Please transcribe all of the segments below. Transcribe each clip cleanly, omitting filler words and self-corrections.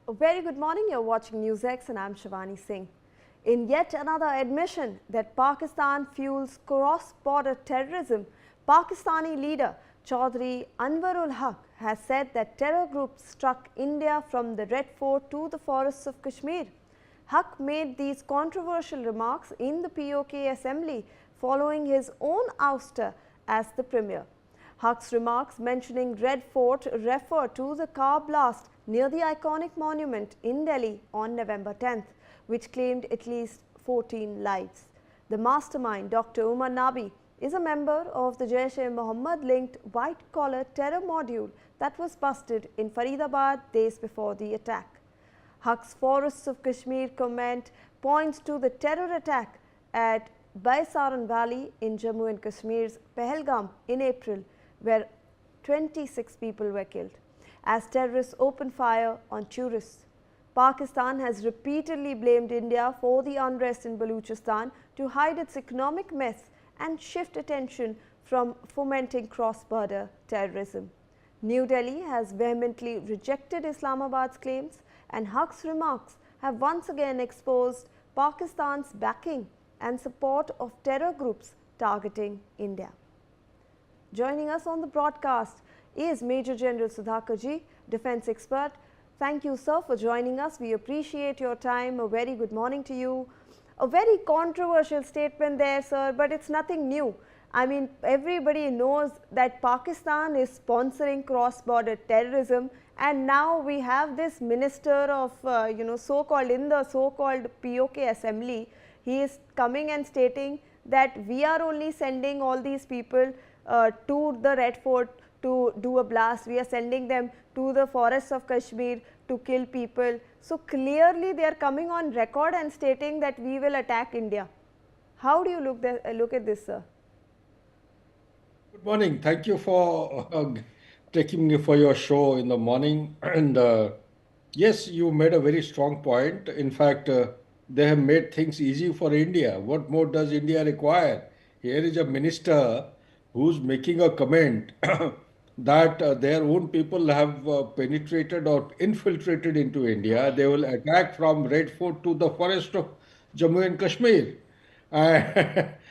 A very good morning. You're watching NewsX and I'm Shivani Singh. In yet another admission that Pakistan fuels cross-border terrorism, Pakistani leader Chaudhry Anwarul Haq has said that terror groups struck India from the Red Fort to the forests of Kashmir. Haq made these controversial remarks in the POK assembly following his own ouster as the premier. Haq's remarks mentioning Red Fort refer to the car blast near the iconic monument in Delhi on November 10th, which claimed at least 14 lives. The mastermind, Dr. Umar Nabi, is a member of the Jaish-e-Mohammed-linked white-collar terror module that was busted in Faridabad days before the attack. Haq's Forests of Kashmir comment points to the terror attack at Baisaran Valley in Jammu and Kashmir's Pahalgam in April, where 26 people were killed, as terrorists opened fire on tourists. Pakistan has repeatedly blamed India for the unrest in Balochistan to hide its economic mess and shift attention from fomenting cross-border terrorism. New Delhi has vehemently rejected Islamabad's claims, and Haq's remarks have once again exposed Pakistan's backing and support of terror groups targeting India. Joining us on the broadcast is Major General Sudhakar Ji, defence expert. Thank you, sir, for joining us. We appreciate your time. A very good morning to you. A very controversial statement there, sir, but it's nothing new. I mean, everybody knows that Pakistan is sponsoring cross-border terrorism, and now we have this minister of, so-called in the so-called POK assembly. He is coming and stating that we are only sending all these people to the Red Fort to do a blast. We are sending them to the forests of Kashmir to kill people. So clearly they are coming on record and stating that we will attack India. How do you look at this, sir? Good morning. Thank you for taking me for your show in the morning. And yes, you made a very strong point. In fact, they have made things easy for India. What more does India require? Here is a minister who's making a comment that their own people have penetrated or infiltrated into India. They will attack from Red Fort to the forest of Jammu and Kashmir.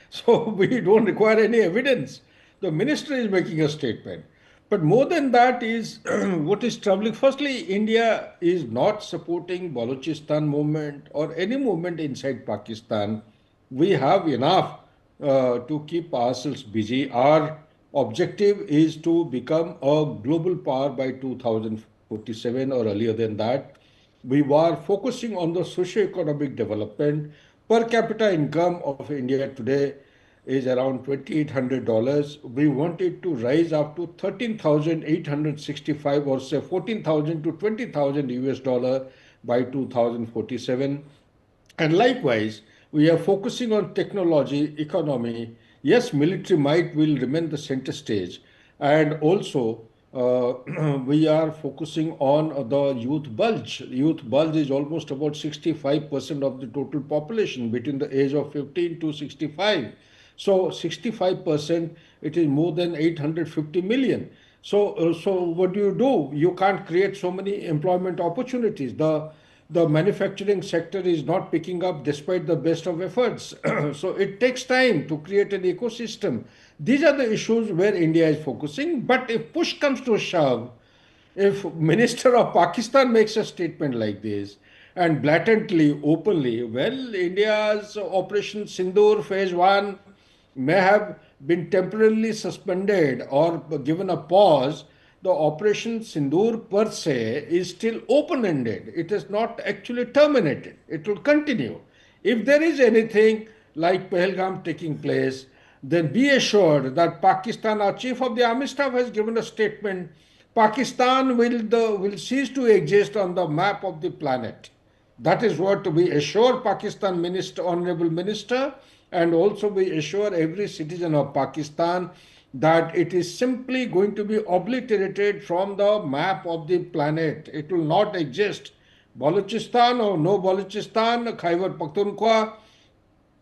So we don't require any evidence. The minister is making a statement. But more than that is what is troubling. Firstly, India is not supporting Balochistan movement or any movement inside Pakistan. We have enough to keep ourselves busy. Our objective is to become a global power by 2047 or earlier than that. We were focusing on the socio-economic development. Per capita income of India today is around $2,800. We want it to rise up to 13,865 or say 14,000 to 20,000 US dollar by 2047. And likewise, we are focusing on technology, economy. Yes, military might will remain the center stage. And also, we are focusing on the youth bulge. Youth bulge is almost about 65% of the total population between the age of 15 to 65. So 65%, it is more than 850 million. So what do? You can't create so many employment opportunities. The manufacturing sector is not picking up despite the best of efforts. So it takes time to create an ecosystem. These are the issues where India is focusing. But if push comes to shove, if Minister of Pakistan makes a statement like this and blatantly, openly, well, India's Operation Sindoor Phase 1 may have been temporarily suspended or given a pause. The Operation Sindoor per se is still open-ended. It is not actually terminated. It will continue. If there is anything like Pahalgam taking place, then be assured that Pakistan, our Chief of the Army Staff has given a statement, Pakistan will cease to exist on the map of the planet. That is what we assure Pakistan Minister, Honorable Minister, and also we assure every citizen of Pakistan that it is simply going to be obliterated from the map of the planet. It will not exist. Balochistan or no Balochistan, Khyber Pakhtunkhwa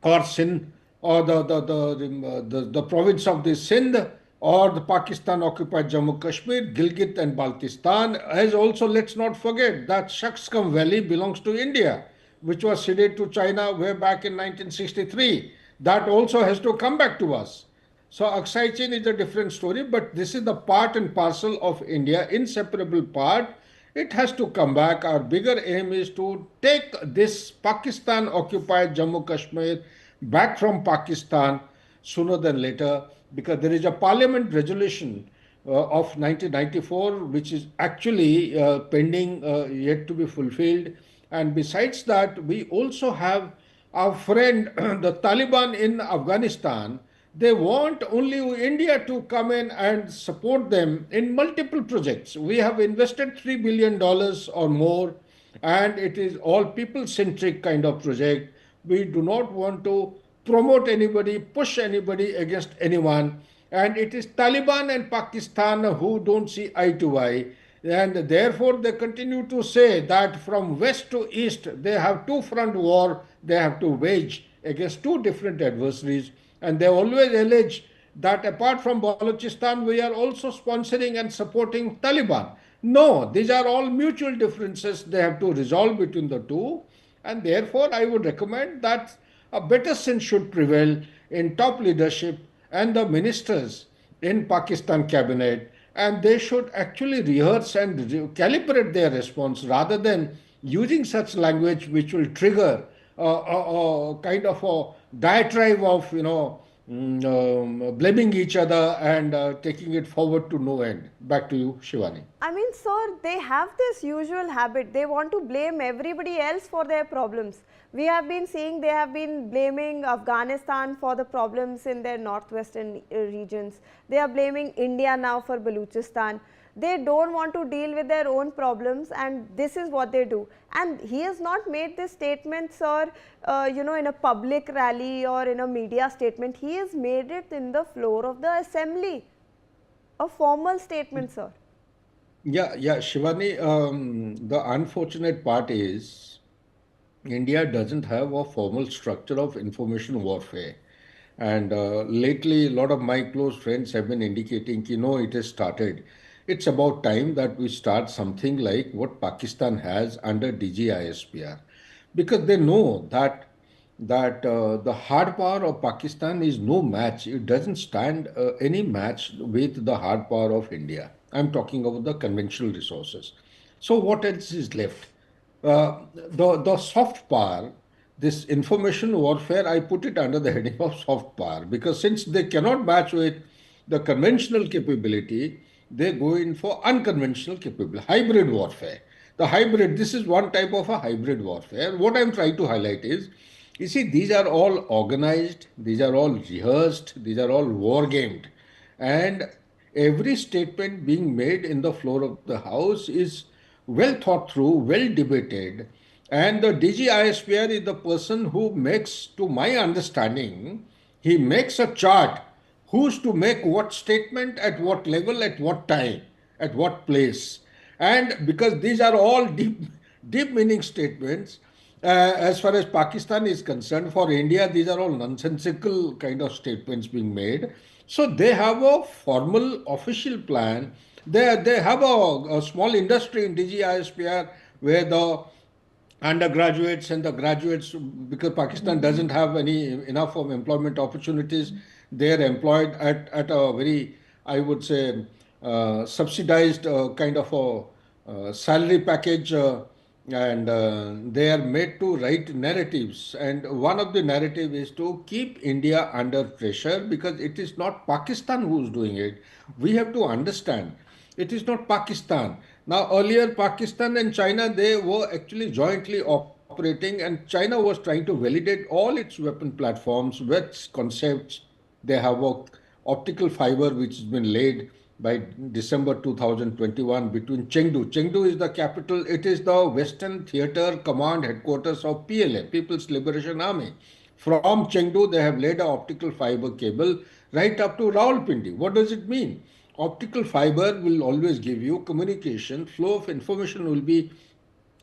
or Sindh or the province of the Sindh or the Pakistan occupied Jammu Kashmir, Gilgit and Baltistan, as also let's not forget that Shaksgam Valley belongs to India, which was ceded to China way back in 1963. That also has to come back to us. So Aksai Chin is a different story, but this is the part and parcel of India, inseparable part. It has to come back. Our bigger aim is to take this Pakistan occupied Jammu Kashmir back from Pakistan sooner than later, because there is a parliament resolution of 1994 which is actually pending, yet to be fulfilled. And besides that, we also have our friend the Taliban in Afghanistan. They want only India to come in and support them in multiple projects. We have invested $3 billion or more, and it is all people centric kind of project. We do not want to promote anybody, push anybody against anyone. And it is Taliban and Pakistan who don't see eye to eye. And therefore, they continue to say that from west to east, they have two front war they have to wage against two different adversaries. And they always allege that apart from Balochistan, we are also sponsoring and supporting Taliban. No, these are all mutual differences they have to resolve between the two. And therefore, I would recommend that a better sense should prevail in top leadership and the ministers in Pakistan cabinet, and they should actually rehearse and calibrate their response rather than using such language which will trigger a kind of a diatribe of blaming each other and taking it forward to no end. Back to you, Shivani. I mean, sir, they have this usual habit. They want to blame everybody else for their problems. We have been seeing they have been blaming Afghanistan for the problems in their northwestern regions. They are blaming India now for Balochistan. They don't want to deal with their own problems, and this is what they do. And he has not made this statement, sir, in a public rally or in a media statement. He has made it in the floor of the assembly. A formal statement, sir. Yeah, Shivani. The unfortunate part is India doesn't have a formal structure of information warfare. And lately, a lot of my close friends have been indicating, it has started. It's about time that we start something like what Pakistan has under DGISPR, because they know that the hard power of Pakistan is no match. It doesn't stand any match with the hard power of India. I'm talking about the conventional resources. So what else is left? The soft power, this information warfare, I put it under the heading of soft power, because since they cannot match with the conventional capability, they go in for unconventional capability, hybrid warfare. The hybrid, this is one type of a hybrid warfare. What I'm trying to highlight is, you see, these are all organized, these are all rehearsed, these are all war gamed, and every statement being made in the floor of the House is well thought through, well debated. And the DGISPR is the person who makes, to my understanding, he makes a chart who's to make what statement at what level, at what time, at what place. And because these are all deep meaning statements, as far as Pakistan is concerned, for India, these are all nonsensical kind of statements being made. So they have a formal official plan. They have a small industry in DGISPR where the undergraduates and the graduates, because Pakistan doesn't have any enough of employment opportunities, they are employed at a very, I would say, subsidized kind of a salary package, and they are made to write narratives. And one of the narrative is to keep India under pressure, because it is not Pakistan who's doing it. We have to understand it is not Pakistan. Now, earlier, Pakistan and China, they were actually jointly operating, and China was trying to validate all its weapon platforms with concepts. They have a optical fiber which has been laid by December 2021 between Chengdu. Chengdu is the capital. It is the Western Theater Command headquarters of PLA, People's Liberation Army. From Chengdu, they have laid an optical fiber cable right up to Rawalpindi. What does it mean? Optical fiber will always give you communication, flow of information will be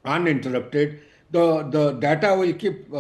uninterrupted. The data will keep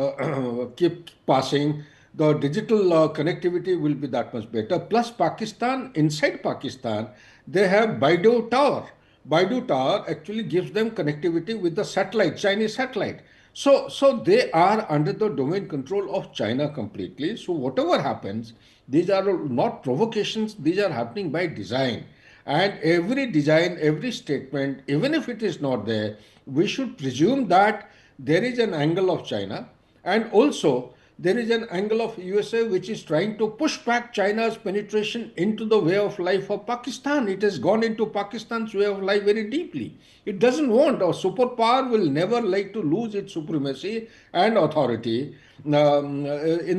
keep passing. the digital connectivity will be that much better. Plus, Pakistan, inside Pakistan, they have Baidu Tower. Baidu Tower actually gives them connectivity with the satellite, Chinese satellite. So they are under the domain control of China completely. So whatever happens, these are not provocations, these are happening by design. And every design, every statement, even if it is not there, we should presume that there is an angle of China, and also there is an angle of USA which is trying to push back China's penetration into the way of life of Pakistan. It has gone into Pakistan's way of life very deeply. It doesn't want, a superpower will never like to lose its supremacy and authority in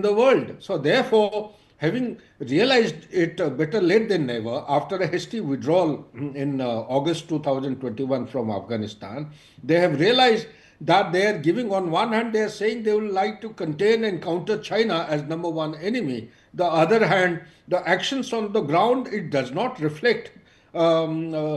the world. So therefore, having realized it better late than never, after a hasty withdrawal in August 2021 from Afghanistan, they have realized that they are giving, on one hand, they are saying they would like to contain and counter China as number one enemy. The other hand, the actions on the ground, it does not reflect congruent,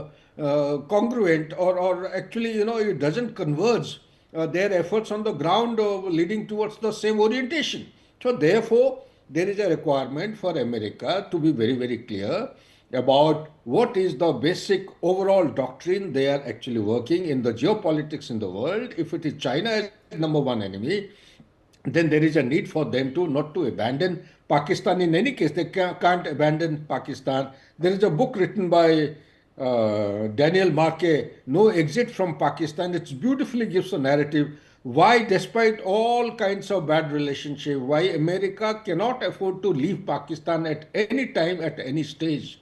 or actually, it doesn't converge their efforts on the ground leading towards the same orientation. So therefore, there is a requirement for America to be very, very clear about what is the basic overall doctrine they are actually working in the geopolitics in the world. If it is China as number one enemy, then there is a need for them to not to abandon Pakistan. In any case, they can't abandon Pakistan. There is a book written by Daniel Marquet, No Exit from Pakistan. It beautifully gives a narrative why, despite all kinds of bad relationship, why America cannot afford to leave Pakistan at any time, at any stage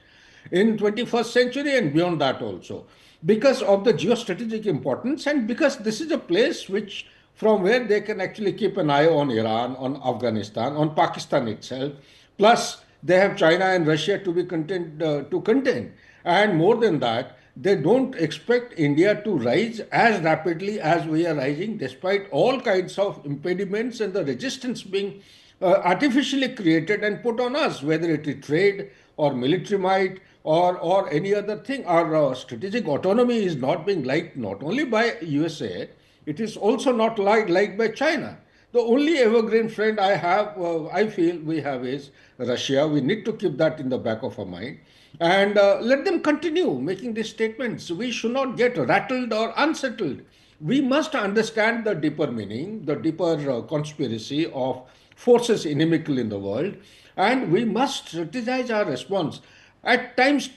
in 21st century and beyond that also, because of the geostrategic importance, and because this is a place which, from where they can actually keep an eye on Iran, on Afghanistan, on Pakistan itself. Plus, they have China and Russia to be to contain, and more than that, they don't expect India to rise as rapidly as we are rising, despite all kinds of impediments and the resistance being artificially created and put on us, whether it is trade or military might or any other thing. Our strategic autonomy is not being liked not only by USA, it is also not liked by China. The only evergreen friend I feel we have is Russia. We need to keep that in the back of our mind and let them continue making these statements. We should not get rattled or unsettled. We must understand the deeper meaning, the deeper conspiracy of forces inimical in the world, and we must strategize our response. At times,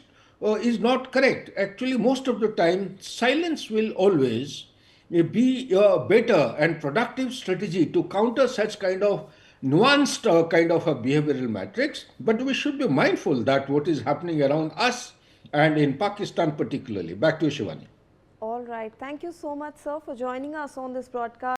is not correct. Actually, most of the time, silence will always be a better and productive strategy to counter such kind of nuanced kind of a behavioral matrix. But we should be mindful that what is happening around us and in Pakistan particularly. Back to you, Shivani. All right. Thank you so much, sir, for joining us on this broadcast.